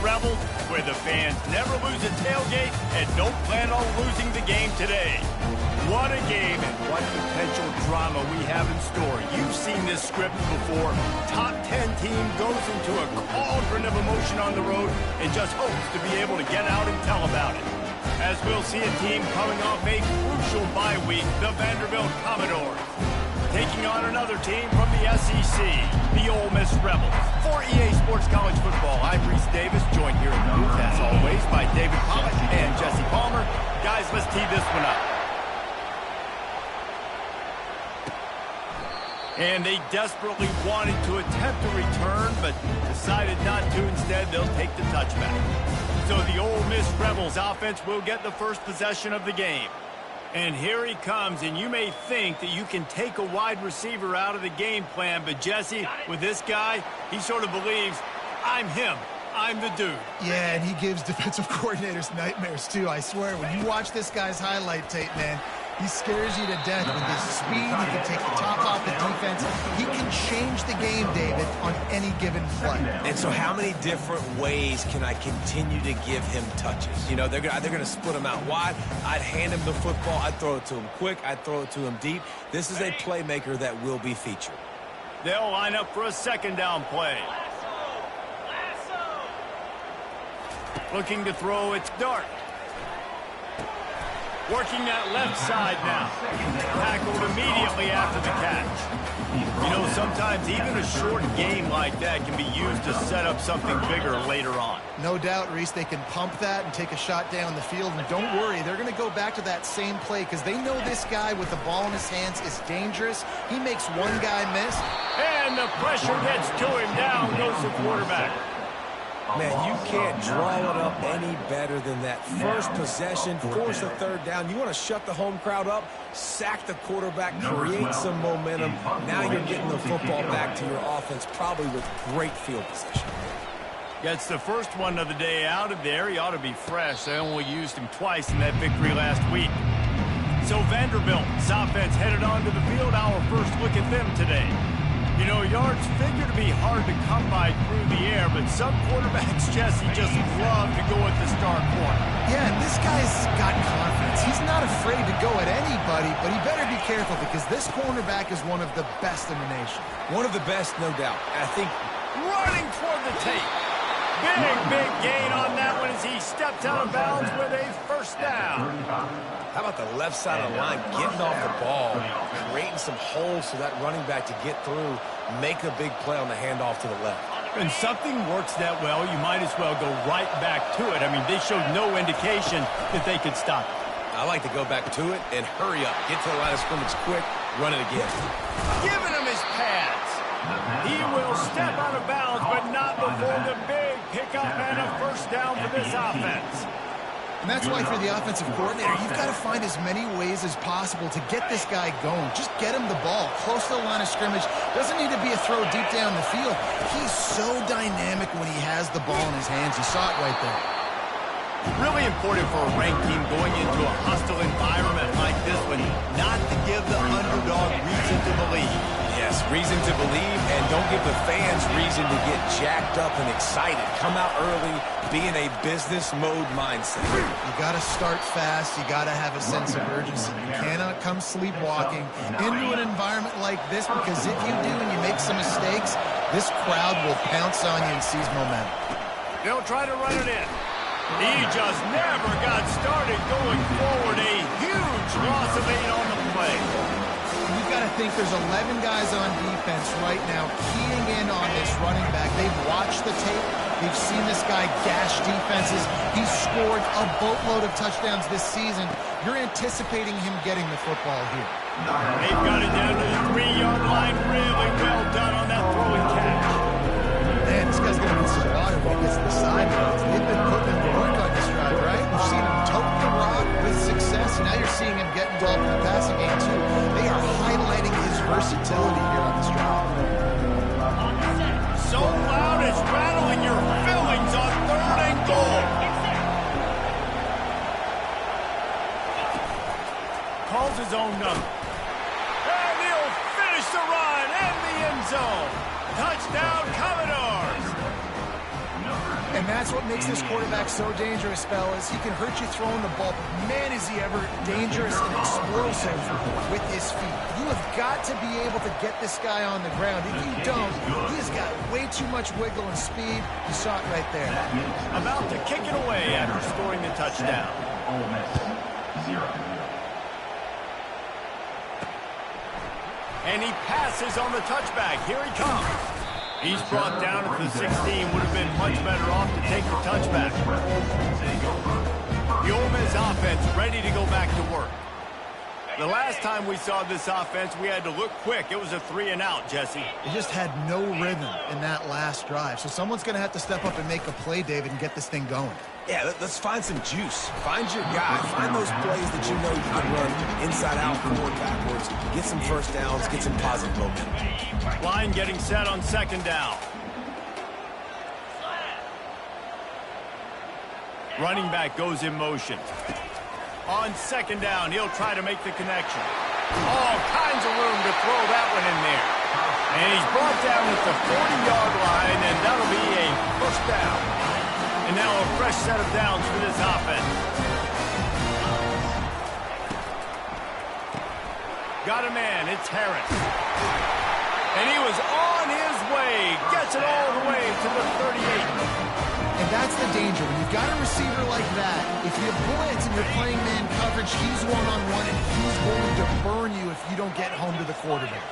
Rebels, where the fans never lose a tailgate and don't plan on losing the game today. What a game and what potential drama we have in store. You've seen this script before. Top 10 team goes into a cauldron of emotion on the road and just hopes to be able to get out and tell about it. As we'll see a team coming off a crucial bye week, the Vanderbilt Commodores, taking on another team from the SEC, the Ole Miss Rebels. For EA Sports College Football, I'm Reese Davis, joined here in the booth, as always, by David Pollack and Jesse Palmer. Guys, let's tee this one up. And they desperately wanted to attempt a return, but decided not to. Instead, they'll take the touchback. So the Ole Miss Rebels offense will get the first possession of the game. And here he comes, and you may think that you can take a wide receiver out of the game plan, but Jesse, with this guy, he sort of believes, I'm him. I'm the dude. Yeah, and he gives defensive coordinators nightmares, too. I swear, when you watch this guy's highlight tape, man, he scares you to death with his speed. He can take the top off the defense. He can change the game, David, on any given play. And so how many different ways can I continue to give him touches? You know, they're going to split him out wide. I'd hand him the football. I'd throw it to him quick. I'd throw it to him deep. This is a playmaker that will be featured. They'll line up for a second down play. Looking to throw, it's Dart. Working that left side now. Tackled immediately after the catch. You know, sometimes even a short game like that can be used to set up something bigger later on. No doubt, Reese, they can pump that and take a shot down the field. And don't worry, they're going to go back to that same play because they know this guy with the ball in his hands is dangerous. He makes one guy miss. And the pressure gets to him. Down goes the quarterback. Man, you can't draw it up any better than that. First possession, force a third down. You want to shut the home crowd up, sack the quarterback, create some momentum. Now you're getting the football back to your offense, probably with great field position. Gets the first one of the day out of there. He ought to be fresh. They only used him twice in that victory last week. So Vanderbilt's offense headed onto the field. Our first look at them today. You know, yards figure to be hard to come by through the air, but some quarterbacks, Jesse, just love to go at the star corner. Yeah, and this guy's got confidence. He's not afraid to go at anybody, but he better be careful because this cornerback is one of the best in the nation. One of the best, no doubt. I think running toward the tape. Big gain on that one as he stepped out of bounds with a first down. How about the left side of the line, getting off the ball, creating some holes for that running back to get through, make a big play on the handoff to the left. When something works that well, you might as well go right back to it. I mean, they showed no indication that they could stop it. I like to go back to it and hurry up. Get to the line of scrimmage quick, run it again. Giving him his pads. He will step out of bounds, but not before the big pickup and a first down for this offense. And that's why for the offensive coordinator, you've got to find as many ways as possible to get this guy going. Just get him the ball close to the line of scrimmage. Doesn't need to be a throw deep down the field. He's so dynamic when he has the ball in his hands. You saw it right there. Really important for a ranked team going into a hostile environment like this one, not to give the underdog reason to believe. Yes, reason to believe, and don't give the fans reason to get jacked up and excited. Come out early, be in a business mode mindset. You got to start fast. You got to have a sense of urgency. You cannot come sleepwalking into an environment like this because if you do and you make some mistakes, this crowd will pounce on you and seize momentum. They'll try to run it in. He just never got started going forward. A huge loss of 8 on the play. You've got to think there's 11 guys on defense right now keying in on this running back. They've watched the tape. They've seen this guy gash defenses. He's scored a boatload of touchdowns this season. You're anticipating him getting the football here. They've got it down to the 3-yard line. Really well done on that throw and catch. Man, this guy's going to be slaughtered when he gets to the sidelines. They've been putting him to work on this drive, right? We've seen him tote the rock with success. Now you're seeing him get involved in the passing game, too. They are highlighting his versatility here on this drive. So loud it's rattling your fillings on 3rd and goal. Calls his own number. And he'll finish the run in the end zone. Touchdown, And that's what makes this quarterback so dangerous, fellas. He can hurt you throwing the ball, but man, is he ever dangerous and explosive with his feet. You have got to be able to get this guy on the ground. If you don't, he's got way too much wiggle and speed. You saw it right there. About to kick it away after scoring the touchdown. And he passes on the touchback. Here he comes. He's brought down at the 16. Would have been much better off to take the touchback. The Ole Miss offense ready to go back to work. The last time we saw this offense, we had to look quick. It was a 3-and-out, Jesse. They just had no rhythm in that last drive. So someone's going to have to step up and make a play, David, and get this thing going. Yeah, let's find some juice. Find your guy. Find those plays that you know you can run inside out, forward, backwards. Get some first downs. Get some positive momentum. Line getting set on second down. Running back goes in motion. On second down, he'll try to make the connection. All kinds of room to throw that one in there. And he's brought down at the 40-yard line, and that'll be a first down. And now a fresh set of downs for this offense. Got a man, it's Harris. And he was on his way. Gets it all the way to the 38. And that's the danger. When you've got a receiver like that, if you blitz and you're playing man coverage, he's one-on-one, and he's going to burn you if you don't get home to the quarterback.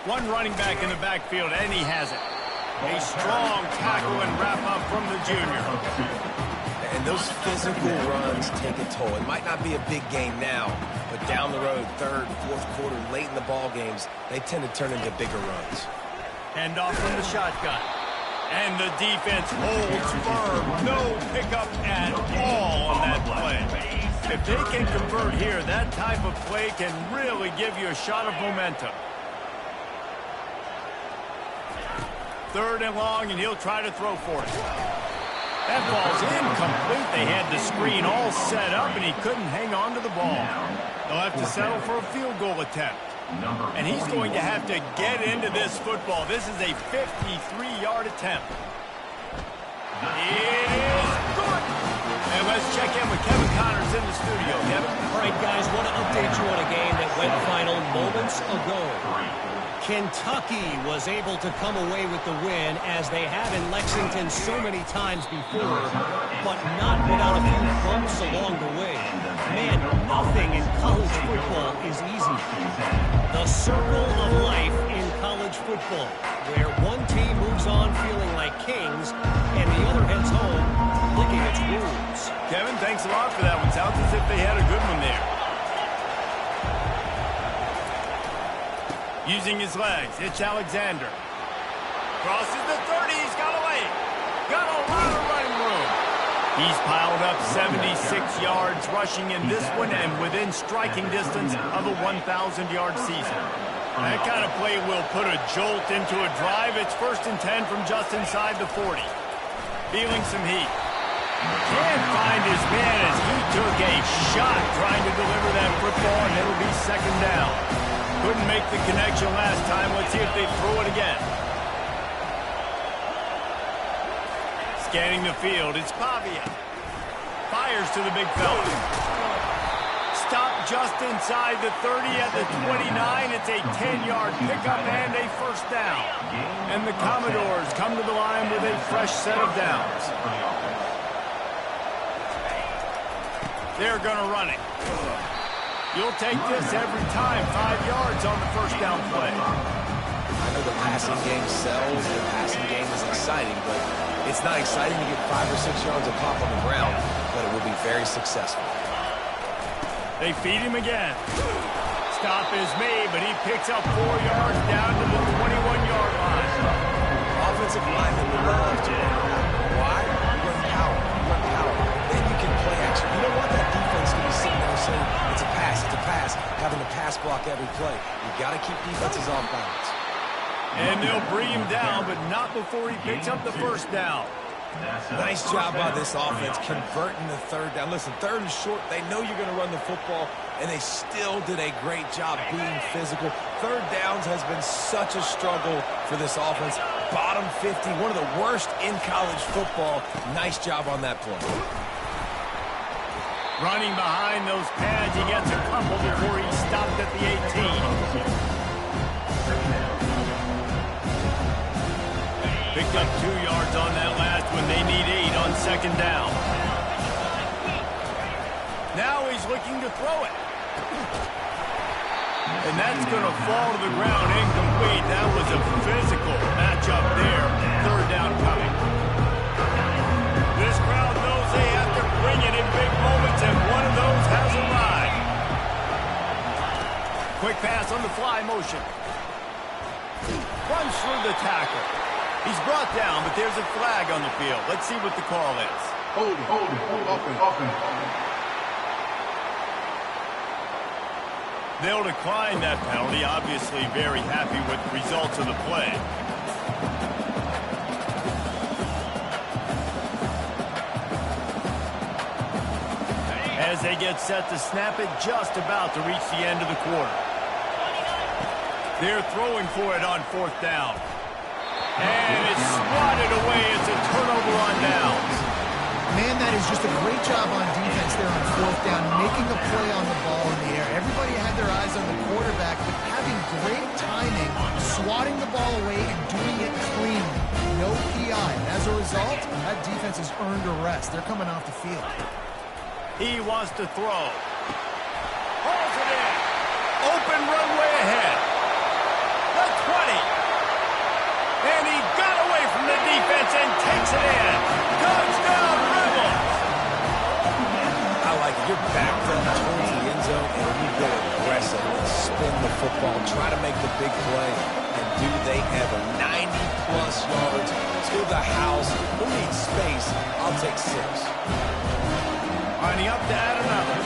One running back in the backfield, and he has it. A strong tackle and wrap-up from the junior. And those physical runs take a toll. It might not be a big game now, but down the road, third, fourth quarter, late in the ball games, they tend to turn into bigger runs. Hand off from the shotgun. And the defense holds firm. No pickup at all on that play. If they can convert here, that type of play can really give you a shot of momentum. Third and long, and he'll try to throw for it. That ball's incomplete. They had the screen all set up, and he couldn't hang on to the ball. They'll have to settle for a field goal attempt. And he's going to have to get into this football. This is a 53-yard attempt. It is good. And let's check in with Kevin Connors in the studio. Kevin? All right, guys, want to update you on a game that went final moments ago. Kentucky was able to come away with the win, as they have in Lexington so many times before, but not without a few bumps along the way. Man, nothing in college football is easy. The circle of life in college football, where one team moves on feeling like kings, and the other heads home licking its wounds. Kevin, thanks a lot for that one. Sounds as if they had a good one there. Using his legs, it's Alexander. Crosses the 30, he's got away. Got a lot of running room. He's piled up 76 yards rushing in this one and within striking distance of a 1,000-yard season. That kind of play will put a jolt into a drive. It's 1st and 10 from just inside the 40. Feeling some heat. Can't find his man as he took a shot trying to deliver that football, and it'll be second down. Couldn't make the connection last time. Let's see if they throw it again. Scanning the field, it's Pavia. Fires to the big fella. Stopped just inside the 30 at the 29. It's a 10-yard pickup and a first down. And the Commodores come to the line with a fresh set of downs. They're going to run it. You'll take this every time. 5 yards on the first down play. I know the passing game sells, the passing game is exciting, but it's not exciting to get 5 or 6 yards of pop on the ground, but it will be very successful. They feed him again. Stop is made, but he picks up 4 yards down to the 21-yard line. Offensive linemen love to run. Why? You run power. You run power. Then you can play action. You don't want that defense to be sitting there saying, it's a pass, having to pass block every play. You've got to keep defenses off balance. And they'll bring him down, but not before he picks up the first down. Nice job by this offense converting the third down. Listen, third and short, they know you're going to run the football, and they still did a great job being physical. Third downs has been such a struggle for this offense. bottom 50, one of the worst in college football. Nice job on that play. Running behind those pads, he gets a couple before he's stopped at the 18. Picked up 2 yards on that last one. They need 8 on second down. Now he's looking to throw it. And that's going to fall to the ground incomplete. That was a physical matchup there. Third down coming. This crowd knows they have to bring it in big moments, and one of those has arrived. Quick pass on the fly motion. Runs through the tackle. He's brought down, but there's a flag on the field. Let's see what the call is. Hold it. They'll decline that penalty, obviously very happy with the results of the play. As they get set to snap it, just about to reach the end of the quarter. They're throwing for it on fourth down. And it's swatted away. It's a turnover on downs. Man, that is just a great job on defense there on fourth down, making a play on the ball in the air. Everybody had their eyes on the quarterback, but having great timing, swatting the ball away and doing it cleanly. No PI. And as a result, that defense has earned a rest. They're coming off the field. He wants to throw. Hauls it in. Open runway ahead. The 20. And he got away from the defense and takes it in. Touchdown, Rebels! I like it. You're backed up towards the end zone, and you go aggressive and spin the football, try to make the big play. And do they ever? 90-plus yards to the house. Who needs space? I'll take 6. Lining up to add another.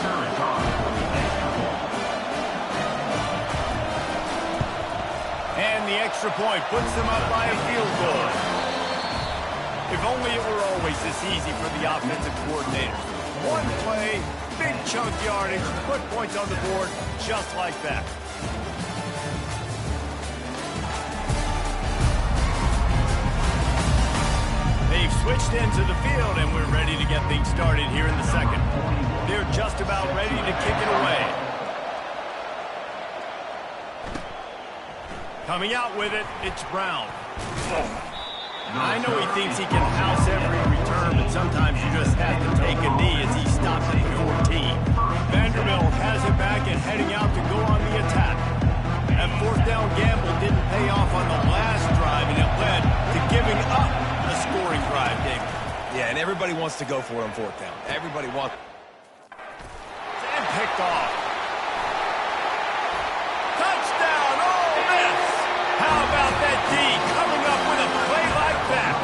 And the extra point puts them up by a field goal. If only it were always this easy for the offensive coordinator. One play, big chunk yardage, put points on the board just like that. They've switched into the field, and we're ready to get things started here in the second. They're just about ready to kick it away. Coming out with it, it's Brown. I know he thinks he can house every return, but sometimes you just have to take a knee as he stops at the 14. Vanderbilt has it back and heading out to go on the attack. That fourth down gamble didn't pay off on the last drive, and it led to giving up a scoring drive, David. Yeah, and everybody wants to go for it on fourth down. Everybody wants. And picked off. Touchdown, Ole Miss! How about that D coming up with a play like that?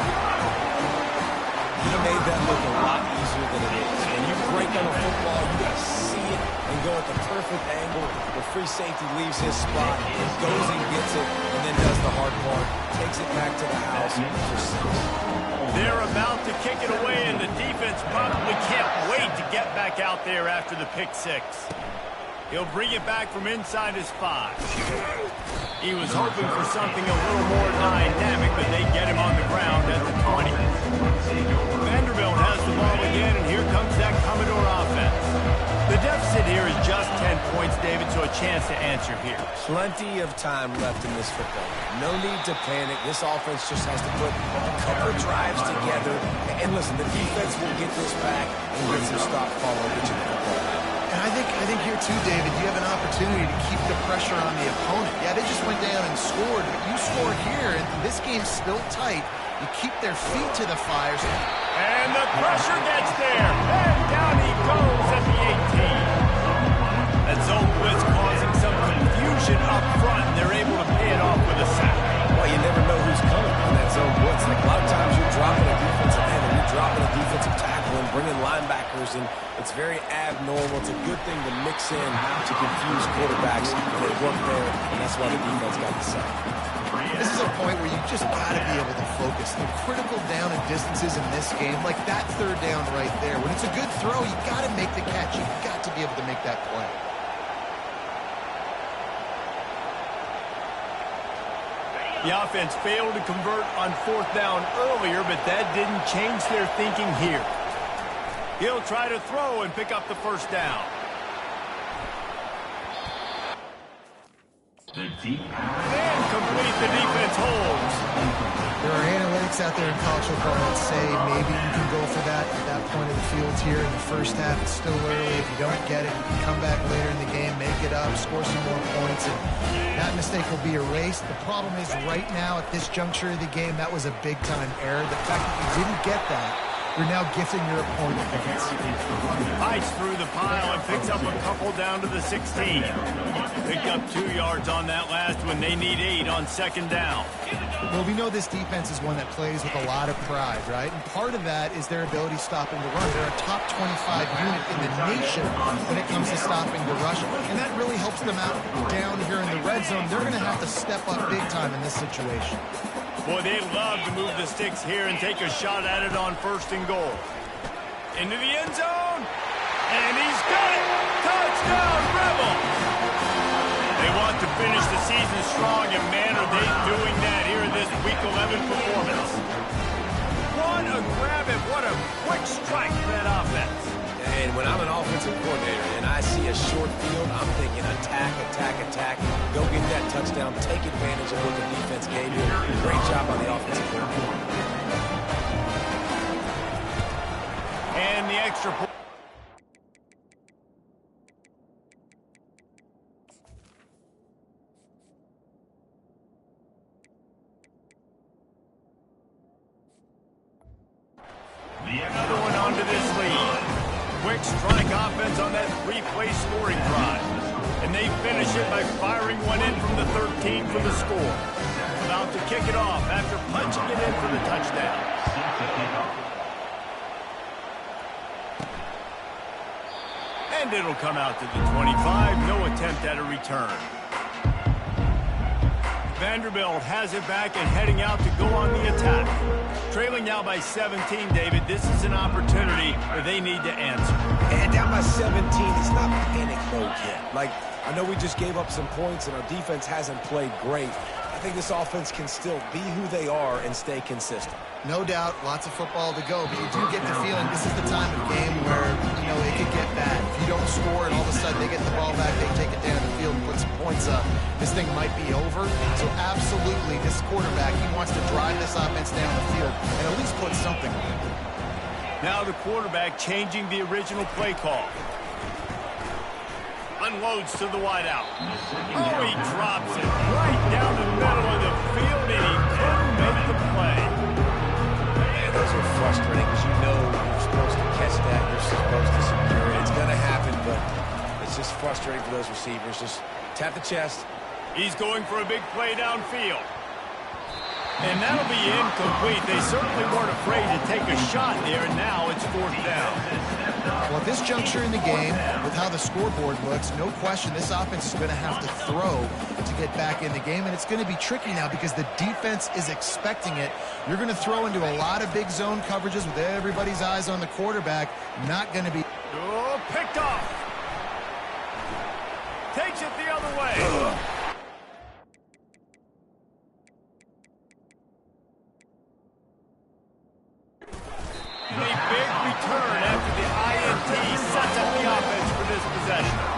He made that look a lot easier than it is. When you break on a football, you got to see it and go at the perfect angle. The free safety leaves his spot, goes and gets it, and then does the hard part, takes it back to the house for 6. They're about to kick it away, and the defense probably can't wait to get back out there after the pick 6. He'll bring it back from inside his 5. He was hoping for something a little more dynamic, but they get him on the ground at the 20. Vanderbilt has the ball again, and here comes that Commodore offense. The deficit here is just 10 points, David, so a chance to answer here. Plenty of time left in this football. No need to panic. This offense just has to put a couple of drives together. And listen, the defense will get this back and get some stop following each of the football. And I think here too, David, you have an opportunity to keep the pressure on the opponent. Yeah, they just went down and scored, but you score here, and this game's still tight. You keep their feet to the fires. And the pressure gets there. And down he goes at the 18. That zone blitz causing some confusion up front, and they're able to pay it off with a sack. Well, you never know who's coming in that zone blitz. Like a lot of times you're dropping a defensive end and you're dropping a defensive tackle and bringing linebackers, and it's very abnormal. It's a good thing to mix in to confuse quarterbacks, and it worked there, and that's why the defense got the sack. This is a point where you just got to be able to focus. The critical down and distances in this game, like that third down right there. When it's a good throw, you got to make the catch. You got to be able to make that play. The offense failed to convert on fourth down earlier, but that didn't change their thinking here. He'll try to throw and pick up the first down. And complete. The defense holds. There are analytics out there in college football that say maybe you can go for that at that point of the field here in the first half. It's still early. If you don't get it, you can come back later in the game, make it up, score some more points, and that mistake will be erased. The problem is right now at this juncture of the game, that was a big-time error. The fact that you didn't get that, you're now gifting your opponent points. Bites through the pile and picks up a couple down to the 16. Picked up 2 yards on that last one. They need 8 on second down. Well, we know this defense is one that plays with a lot of pride, right? And part of that is their ability stopping the run. They're a top 25 unit in the nation when it comes to stopping the rush. And that really helps them out down here in the red zone. They're going to have to step up big time in this situation. Boy, they love to move the sticks here and take a shot at it on first and goal. Into the end zone. And he's got it. Touchdown, Rebels. They want to finish the season strong, and man, are they doing that here in this Week 11 performance. What a grab and what a quick strike for that offense. And when I'm an offensive coordinator and I see a short field, I'm thinking attack, attack, attack. Go get that touchdown. Take advantage of what the defense gave you. Great job on the offensive coordinator. And the extra point. Another one onto this lead. Quick strike offense on that 3-play scoring drive. And they finish it by firing one in from the 13 for the score. About to kick it off after punching it in for the touchdown. And it'll come out to the 25. No attempt at a return. Vanderbilt has it back and heading out to go on the attack. Trailing now by 17, David. This is an opportunity where they need to answer. And down by 17, it's not panic mode yet. Like, I know we just gave up some points and our defense hasn't played great. I think this offense can still be who they are and stay consistent. No doubt, lots of football to go, but you do get the feeling this is the time of game where, you know, it could get bad. If you don't score and all of a sudden they get the ball back, they take it down the field and put some points up, this thing might be over. So absolutely, this quarterback, he wants to drive this offense down the field and at least put something on it. Now the quarterback changing the original play call. Unloads to the wideout. Oh, he drops it right down the middle of the field, and he couldn't make the play. Man, those are frustrating because you know you're supposed to catch that, you're supposed to secure it. It's going to happen, but it's just frustrating for those receivers. Just tap the chest. He's going for a big play downfield. And that'll be incomplete. They certainly weren't afraid to take a shot there, and now it's fourth down. Well, at this juncture in the game, with how the scoreboard looks, no question this offense is going to have to throw to get back in the game, and it's going to be tricky now because the defense is expecting it. You're going to throw into a lot of big zone coverages with everybody's eyes on the quarterback. Not going to be... Oh, picked off. Takes it the other way. A big return after the INT sets up the offense for this possession.